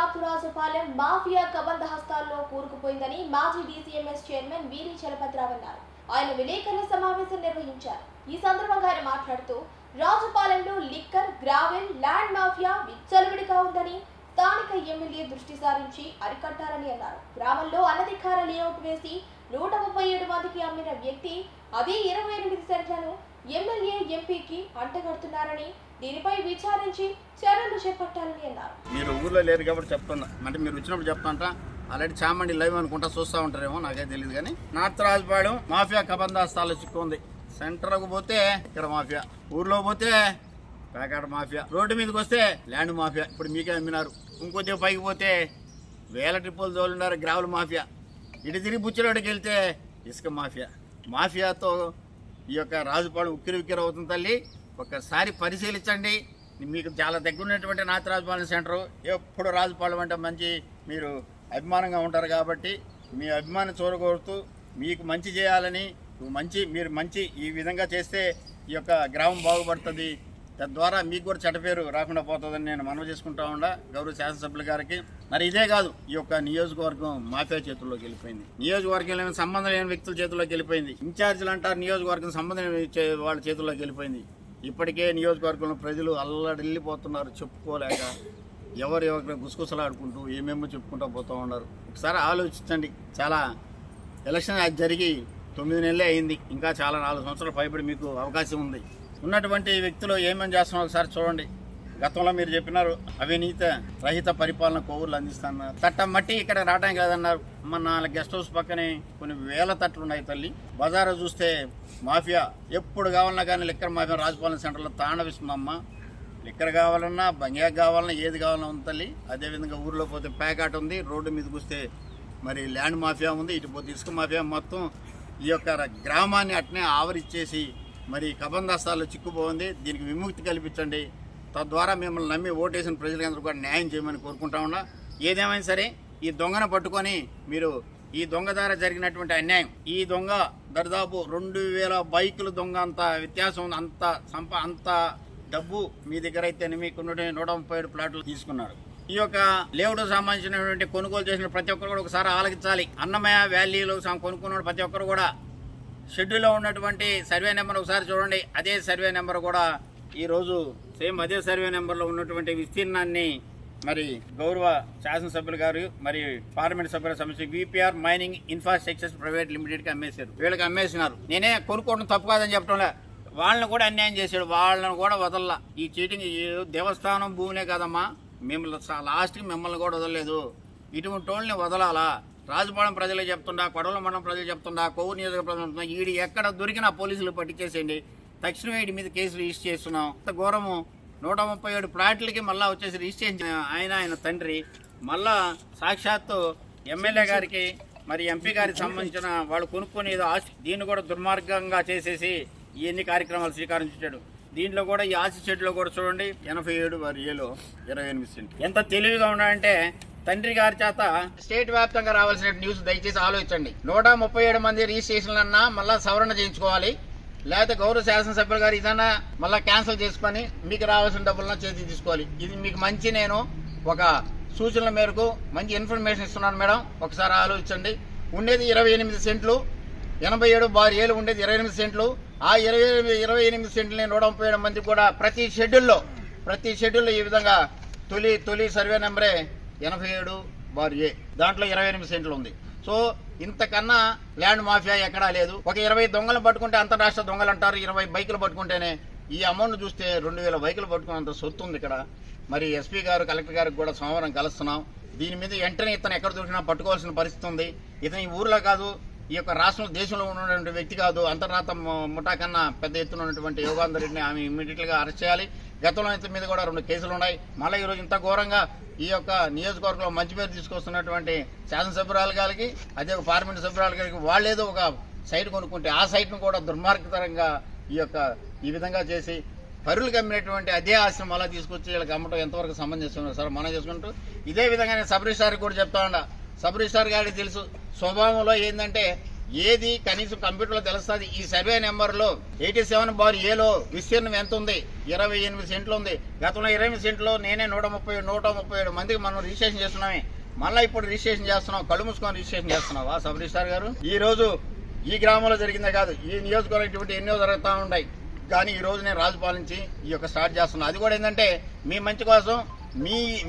పాతురాజుపాలెం mafia కబంధ హస్తాల్లో కూరుకుపోయిందని మాజీ DCMS chairman వీరి చలపతిరావు అన్నారు. ఆయన విలేకరుల సమావేశం నిర్వహించారు. ఈ సందర్భంగా ఆయన మాట్లాడుతూ రాజుపాలెంలో లిక్కర్, గ్రావెల్, ల్యాండ్ మాఫియా విచ్చలవిడిగా ఉందని స్థానిక ఎమ్మెల్యే దృష్టి సారించి అరికట్టాలని అన్నారు. గ్రామంలో అనధికార లేఅవుట్ వేసి 137 మందికి అమ్మిన వ్యక్తి అదే 28 సెంట్లను ఎమ్మెల్యే, ఎంపీకి అంటగడుతున్నారని దీనిపై విచారించి చర్యలు చేపట్టాలని అన్నారు. మీరు ఊర్లో లేరు కాబట్టి చెప్తున్నా, అంటే మీరు వచ్చినప్పుడు చెప్తాంట. ఆల్రెడీ చామండి లైవ్ అనుకుంటా చూస్తూ ఉంటారేమో, నాకైతే తెలియదు. కానీ నార్త్ రాజుపాలెం మాఫియా కబంధాస్తాల్లో చిక్కుంది. సెంటర్కు పోతే ఇక్కడ మాఫియా, ఊర్లో పోతే ప్యాకెట్ మాఫియా, రోడ్డు మీదకి వస్తే ల్యాండ్ మాఫియా. ఇప్పుడు మీకే అమ్మినారు. ఇంకొద్దిగా పైకి పోతే వేల ట్రిప్పులు తోలున్నారు గ్రావుల మాఫియా. ఇటు తిరిగి బుచ్చిలోడికి వెళ్తే ఇసుక మాఫియా. మాఫియాతో ఈ యొక్క రాజుపాలెం ఉక్కిరి అవుతుంది తల్లి. ఒక్కసారి పరిశీలించండి. మీకు చాలా దగ్గర ఉన్నటువంటి నార్త్ రాజుపాలెం సెంటరు. ఎప్పుడు రాజుపాలెం అంటే మంచి మీరు అభిమానంగా ఉంటారు కాబట్టి మీ అభిమానం చూడగొడుతూ మీకు మంచి చేయాలని మీరు మంచి ఈ విధంగా చేస్తే ఈ యొక్క గ్రామం బాగుపడుతుంది. తద్వారా మీకు కూడా చెడ్డ పేరు రాకుండా పోతుందని నేను మనవి చేసుకుంటా ఉండా గౌరవ శాసనసభ్యుల గారికి. మరి ఇదే కాదు, ఈ యొక్క నియోజకవర్గం మాఫియా చేతుల్లోకి వెళ్ళిపోయింది. నియోజకవర్గం సంబంధం లేని వ్యక్తుల చేతుల్లోకి వెళ్ళిపోయింది. ఇన్ఛార్జీలు అంటారు నియోజకవర్గం సంబంధం వాళ్ళ చేతుల్లోకి వెళ్ళిపోయింది. ఇప్పటికే నియోజకవర్గంలో ప్రజలు అల్లడిల్లిపోతున్నారు, చెప్పుకోలేక ఎవరు గుసగుసలాడుకుంటూ ఏమేమో చెప్పుకుంటూ పోతూ ఉన్నారు. ఒకసారి ఆలోచించండి. చాలా ఎలక్షన్ జరిగి 9 నెలలే అయింది. ఇంకా చాలా 4 సంవత్సరాలు పైబడి మీకు అవకాశం ఉంది. ఉన్నటువంటి వ్యక్తులు ఏమేమి చేస్తున్నారో ఒకసారి చూడండి. గతంలో మీరు చెప్పినారు అవినీతి రహిత పరిపాలన కోవూర్లు అందిస్తున్నారు. తట్ట మట్టి ఇక్కడ రావడానికి లేదన్నారు. మన 4 గెస్ట్ హౌస్ పక్కనే కొన్ని వేల తట్లు ఉన్నాయి తల్లి. బజారు చూస్తే మాఫియా ఎప్పుడు కావాలన్నా కానీ లిక్కర్ మాఫియా రాజుపాలెం సెంటర్లో తాండవిస్తుందమ్మా. లిక్కర్ కావాలన్నా, బంగ్యాక్ కావాలన్నా, ఏది కావాలన్నా ఉంది తల్లి. అదేవిధంగా ఊర్లో పోతే ప్యాకెట్ ఉంది. రోడ్డు మీదకి వస్తే మరి ల్యాండ్ మాఫియా ఉంది. ఇటు పోతే ఇసుక మాఫియా. మొత్తం ఈ యొక్క గ్రామాన్ని అట్నే ఆవరిచ్చేసి మరి కబంధాస్తాల్లో చిక్కుపోయింది. దీనికి విముక్తి కల్పించండి. తద్వారా మిమ్మల్ని నమ్మి ఓటేసిన ప్రజలందరూ కూడా న్యాయం చేయమని కోరుకుంటా ఉన్నా. ఏదేమైనా సరే ఈ దొంగను పట్టుకొని మీరు ఈ దొంగ ద్వారా జరిగినటువంటి అన్యాయం, ఈ దొంగ దరిదాపు 2000 బైకులు దొంగ అంత వ్యత్యాసం ఉంది. అంత డబ్బు మీ దగ్గర అయితే మీకు 137 ప్లాట్లు తీసుకున్నాడు. ఈ యొక్క లేఅవుట్ సంబంధించినటువంటి కొనుగోలు చేసిన ప్రతి ఒక్కరు కూడా ఒకసారి ఆలకించాలి. అన్నమయ్య వ్యాలీలో కొనుక్కున్న ప్రతి ఒక్కరు కూడా షెడ్యూల్లో ఉన్నటువంటి సర్వే నెంబర్ ఒకసారి చూడండి. అదే సర్వే నెంబర్ కూడా ఈరోజు సేమ్ అదే సర్వే నెంబర్లో ఉన్నటువంటి విస్తీర్ణాన్ని మరి గౌరవ శాసనసభ్యులు గారు మరి పార్లమెంట్ సభ్యుల సమస్య విపిఆర్ మైనింగ్ ఇన్ఫ్రాస్ట్రక్చర్స్ ప్రైవేట్ లిమిటెడ్కి అమ్మేశారు. వీళ్ళకి అమ్మేసినారు. నేనే కొనుక్కోవడం తప్పు కాదని చెప్పడంలే, వాళ్ళని కూడా అన్యాయం చేశాడు. వాళ్ళని కూడా వదల్లా. ఈ చీటింగ్ దేవస్థానం భూమినే కాదమ్మా, మిమ్మల్ని లాస్ట్కి మిమ్మల్ని కూడా వదలలేదు. ఇటువంటి వాళ్ళని వదలాలా? రాజుపాలెం ప్రజలకు చెప్తుండా, కొడవల మండలం ప్రజలు చెప్తుండా, కొవ్వూరు నియోజకవర్గం చెప్తున్నా, ఈడి ఎక్కడ దొరికినా పోలీసులు పట్టించేసేయండి. తక్షణం వీడి మీద కేసు రిజిస్టర్ చేస్తున్నాం. అంత ఘోరము. 137 ప్లాట్లకి మళ్ళీ వచ్చేసి రిజిస్ట్రేషన్ ఆయన తండ్రి మళ్ళా సాక్షాత్తు ఎమ్మెల్యే గారికి మరి ఎంపీ గారికి సంబంధించిన వాళ్ళు కొనుక్కునేది ఆస్తి. దీన్ని కూడా దుర్మార్గంగా చేసేసి ఇవన్నీ కార్యక్రమాలు స్వీకరించాడు. దీంట్లో కూడా ఈ ఆస్తి షెడ్లో కూడా చూడండి 87/7 28 సెంట్లు. ఎంత తెలివిగా ఉన్నాడంటే తండ్రి గారి చేత స్టేట్ వ్యాప్తంగా రావాల్సిన న్యూస్ దయచేసి ఆలోచించండి. 137 మంది రిజిస్ట్రేషన్లన్నా మళ్ళా సవరణ చేయించుకోవాలి. లేకపోతే గౌరవ శాసనసభ్యులు గారు ఇదన్నా మళ్ళీ క్యాన్సిల్ చేసుకొని మీకు రావాల్సిన డబ్బులన్నా చేతికి తీసుకోవాలి. ఇది మీకు మంచి నేను ఒక సూచనల మేరకు మంచి ఇన్ఫర్మేషన్ ఇస్తున్నాను మేడం. ఒకసారి ఆలోచించండి. ఉండేది 28 సెంట్లు, 87/7 ఉండేది 28 సెంట్లు. ఆ 28 సెంట్లు 137 మంది కూడా ప్రతి షెడ్యూల్లో ఈ విధంగా తొలి సర్వే నెంబరే 87/A. దాంట్లో 28 సెంట్లు ఉంది. సో ఇంతకన్నా ల్యాండ్ మాఫియా ఎక్కడా లేదు. ఒక 20 దొంగలు పట్టుకుంటే అంతరాష్ట్ర దొంగలు అంటారు. 20 బైకులు పట్టుకుంటేనే ఈ అమౌంట్ చూస్తే 2000 బైకులు పట్టుకున్నంత సొత్తు ఉంది ఇక్కడ. మరి ఎస్పీ గారు, కలెక్టర్ గారికి కూడా సోమవారం కలుస్తున్నాం. దీని మీద వెంటనే ఇతను ఎక్కడ దొరికినా పట్టుకోవాల్సిన పరిస్థితి ఉంది. ఇతను ఈ ఊర్లో కాదు, ఈ యొక్క రాష్ట్రంలో దేశంలో ఉన్నటువంటి వ్యక్తి కాదు. అంతర్రాత ముఠా కన్నా పెద్ద ఎత్తున ఉన్నటువంటి యోగాంధర్ రెడ్డిని ఆమె ఇమ్మీడియట్ గా అరెస్ట్ చేయాలి. గతంలో ఇతని మీద కూడా 2 కేసులు ఉన్నాయి. మళ్ళీ ఈరోజు ఇంత ఘోరంగా ఈ యొక్క నియోజకవర్గంలో మంచి పేరు తీసుకొస్తున్నటువంటి శాసనసభ్యురాలు గారికి, అదే ఒక పార్లమెంట్ సభ్యురాలు గారికి వాళ్ళేదో ఒక సైట్ కొనుక్కుంటే ఆ సైట్ ను కూడా దుర్మార్గతరంగా ఈ విధంగా చేసి పరులకు అమ్మినటువంటి అదే ఆశ్రమం అలా తీసుకొచ్చి వీళ్ళకి అమ్మటం ఎంతవరకు సంబంధిస్తున్నారు సార్ మనం చేసుకుంటూ. ఇదే విధంగా నేను సబ్ రిజిస్ట్రార్ కూడా చెప్తా ఉన్నా. సబ్ రిజిస్ట్రార్ గారికి తెలుసు స్వభావంలో ఏంటంటే ఏది కనీసం కంప్యూటర్లో తెలుస్తుంది. ఈ సర్వే నెంబర్లో 87/Aలో విస్తీర్ణం ఎంత ఉంది? 28 సెంట్లు ఉంది. గతంలో 28 సెంట్లో నేనే 137 మందికి మనం రిజిస్ట్రేషన్ చేస్తున్నామే. మళ్ళీ ఇప్పుడు రిజిస్ట్రేషన్ చేస్తున్నాం. కళ్ళు మూసుకొని రిజిస్ట్రేషన్ చేస్తున్నావా సబ్ రిజిస్ట్రార్ గారు? ఈ రోజు ఈ గ్రామంలో జరిగిందే కాదు, ఈ నియోజకవర్గం ఇటువంటి ఎన్నో జరుగుతూ ఉంటాయి. కానీ ఈ రోజు నేను రాజుపాలించి ఈ యొక్క స్టార్ట్ చేస్తున్నాను. అది కూడా ఏంటంటే మీ మంచి కోసం,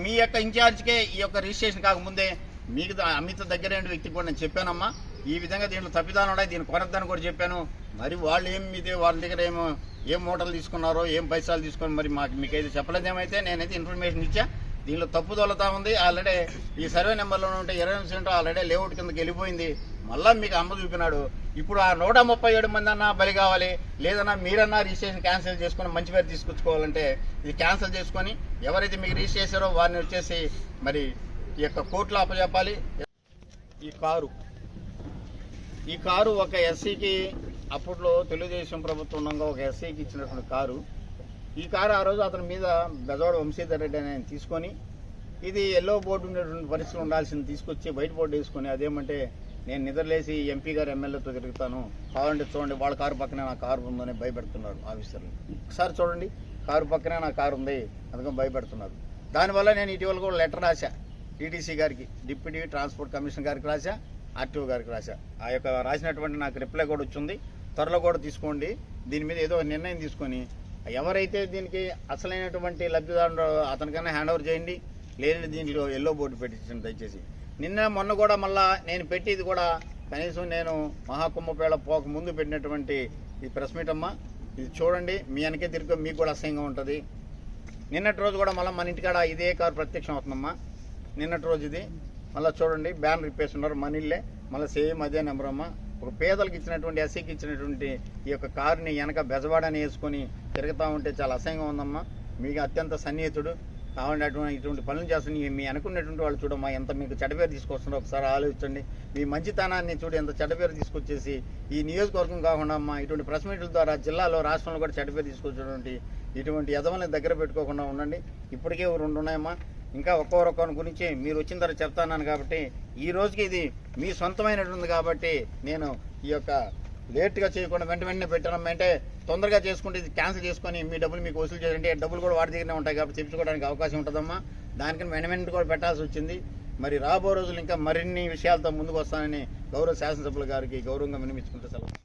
మీ యొక్క ఇన్ఛార్జ్కే ఈ యొక్క రిజిస్ట్రేషన్ కాకముందే మీకు అమిత దగ్గరైన వ్యక్తికి కూడా నేను చెప్పానమ్మా, ఈ విధంగా దీంట్లో తప్పిదాలు ఉన్నాయి, దీన్ని కొనద్దని కూడా చెప్పాను. మరి వాళ్ళు వాళ్ళ దగ్గర ఏం మూటలు తీసుకున్నారో, ఏం పైసలు తీసుకొని మరి మీకైతే చెప్పలేదేమైతే నేనైతే ఇన్ఫర్మేషన్ ఇచ్చా. దీనిలో తప్పు దొలతా ఉంది. ఆల్రెడీ ఈ సర్వే నెంబర్లో ఉంటే 28 ఆల్రెడీ లేఅవుట్ కిందకి వెళ్ళిపోయింది. మళ్ళీ మీకు అమ్మ చూపినాడు. ఇప్పుడు ఆ 137 మంది అన్నా బలి కావాలి, లేదన్నా మీరన్నా రిజిస్ట్రేషన్ క్యాన్సిల్ చేసుకొని మంచి పేరు తీసుకొచ్చుకోవాలంటే ఇది క్యాన్సిల్ చేసుకొని ఎవరైతే మీకు రిజిస్టర్ చేశారో వారిని వచ్చేసి మరి ఈ యొక్క కోర్టులో అప్పచెప్పాలి. ఈ కారు ఒక ఎస్సీకి అప్పట్లో తెలుగుదేశం ప్రభుత్వం ఉండగా ఒక ఎస్సీకి ఇచ్చినటువంటి కారు. ఈ కారు ఆ రోజు అతని మీద బెజవాడ వంశీధర్ రెడ్డి అని తీసుకొని ఇది ఎల్లో బోర్డు ఉండేటువంటి పరిస్థితులు ఉండాల్సింది తీసుకొచ్చి వైట్ బోర్డు వేసుకొని అదేమంటే నేను నిద్రలేసి ఎంపీ గారు ఎమ్మెల్యేతో తిరుగుతాను, కావాలంటే చూడండి వాళ్ళ కారు పక్కనే నా కారు ఉందని భయపెడుతున్నారు ఆఫీసర్లు. ఒకసారి చూడండి, కారు పక్కనే నా కారు ఉంది అందుకని భయపెడుతున్నారు. దానివల్ల నేను ఇటీవల కూడా లెటర్ రాశా టీటీసీ గారికి, డిప్యూటీ ట్రాన్స్పోర్ట్ కమిషనర్ గారికి రాశా, ఆర్టీఓ గారికి రాశా. ఆ యొక్క రాసినటువంటి నాకు రిప్లై కూడా వచ్చింది. త్వరలో కూడా తీసుకోండి, దీని మీద ఏదో నిర్ణయం తీసుకొని ఎవరైతే దీనికి అసలైనటువంటి లబ్ధిదారుడు అతనికన్నా హ్యాండ్ ఓవర్ చేయండి, లేని దీంట్లో ఎల్లో బోర్డు పెట్టించండి దయచేసి. మొన్న కూడా మళ్ళా నేను పెట్టేది కూడా కనీసం నేను మహాకుంభపేళ పోక ముందు పెట్టినటువంటి ఈ ప్రెస్ మీట్ అమ్మా, ఇది చూడండి, మీ వెనకే తిరిగి మీకు కూడా అసహ్యంగా ఉంటుంది. నిన్నటి రోజు కూడా మళ్ళీ మన ఇంటికాడ ఇదే కారు ప్రత్యక్షం అవుతుందమ్మా. నిన్నటి రోజు ఇది మళ్ళీ చూడండి, బ్యానర్ ఇప్పేస్తున్నారు మన ఇల్లే, మళ్ళీ సేమ్ అదే నెంబర్ అమ్మా. ఒక పేదలకు ఇచ్చినటువంటి ఎస్సీకి ఇచ్చినటువంటి ఈ యొక్క కారుని వెనక బెజవాడని వేసుకొని తిరుగుతూ ఉంటే చాలా అసహ్యంగా ఉందమ్మా. మీకు అత్యంత సన్నిహితుడు కావాలంటే ఇటువంటి పనులు చేస్తుంది. మీ అనుకున్నటువంటి వాళ్ళు చూడమ్మా ఎంత మీకు చెడ్డపేరు తీసుకొస్తున్నారో ఒకసారి ఆలోచించండి. మీ మంచితనాన్ని చూడు ఎంత చెడ్డపేరు తీసుకొచ్చేసి ఈ నియోజకవర్గం కాకుండా అమ్మా ఇటువంటి ప్రెస్ మీట్ల ద్వారా జిల్లాలో రాష్ట్రంలో కూడా చెడ్డపేరు తీసుకొచ్చేటువంటి ఇటువంటి యజమాని దగ్గర పెట్టుకోకుండా ఉండండి. ఇప్పటికే 2 ఉన్నాయమ్మా, ఇంకా ఒక్కొక్కరి గురించి మీరు వచ్చిన తర్వాత చెప్తాను కాబట్టి ఈ రోజుకి ఇది మీ సొంతమైనటువంటి కాబట్టి నేను ఈ యొక్క లేట్గా చేయకుండా వెంటనే పెట్టాను. అంటే తొందరగా చేసుకుంటే ఇది క్యాన్సిల్ చేసుకొని మీ డబ్బులు మీకు వసూలు చేయాలంటే డబ్బులు కూడా వాడి దగ్గరనే ఉంటాయి కాబట్టి తెచ్చుకోవడానికి అవకాశం ఉంటుందమ్మా. దానికని వెంటనే కూడా పెట్టాల్సి వచ్చింది. మరి రాబో రోజులు ఇంకా మరిన్ని విషయాలతో ముందుకు వస్తానని గౌరవ శాసనసభ్యుల గారికి గౌరవంగా వినిపించుకుంటే సెలవు.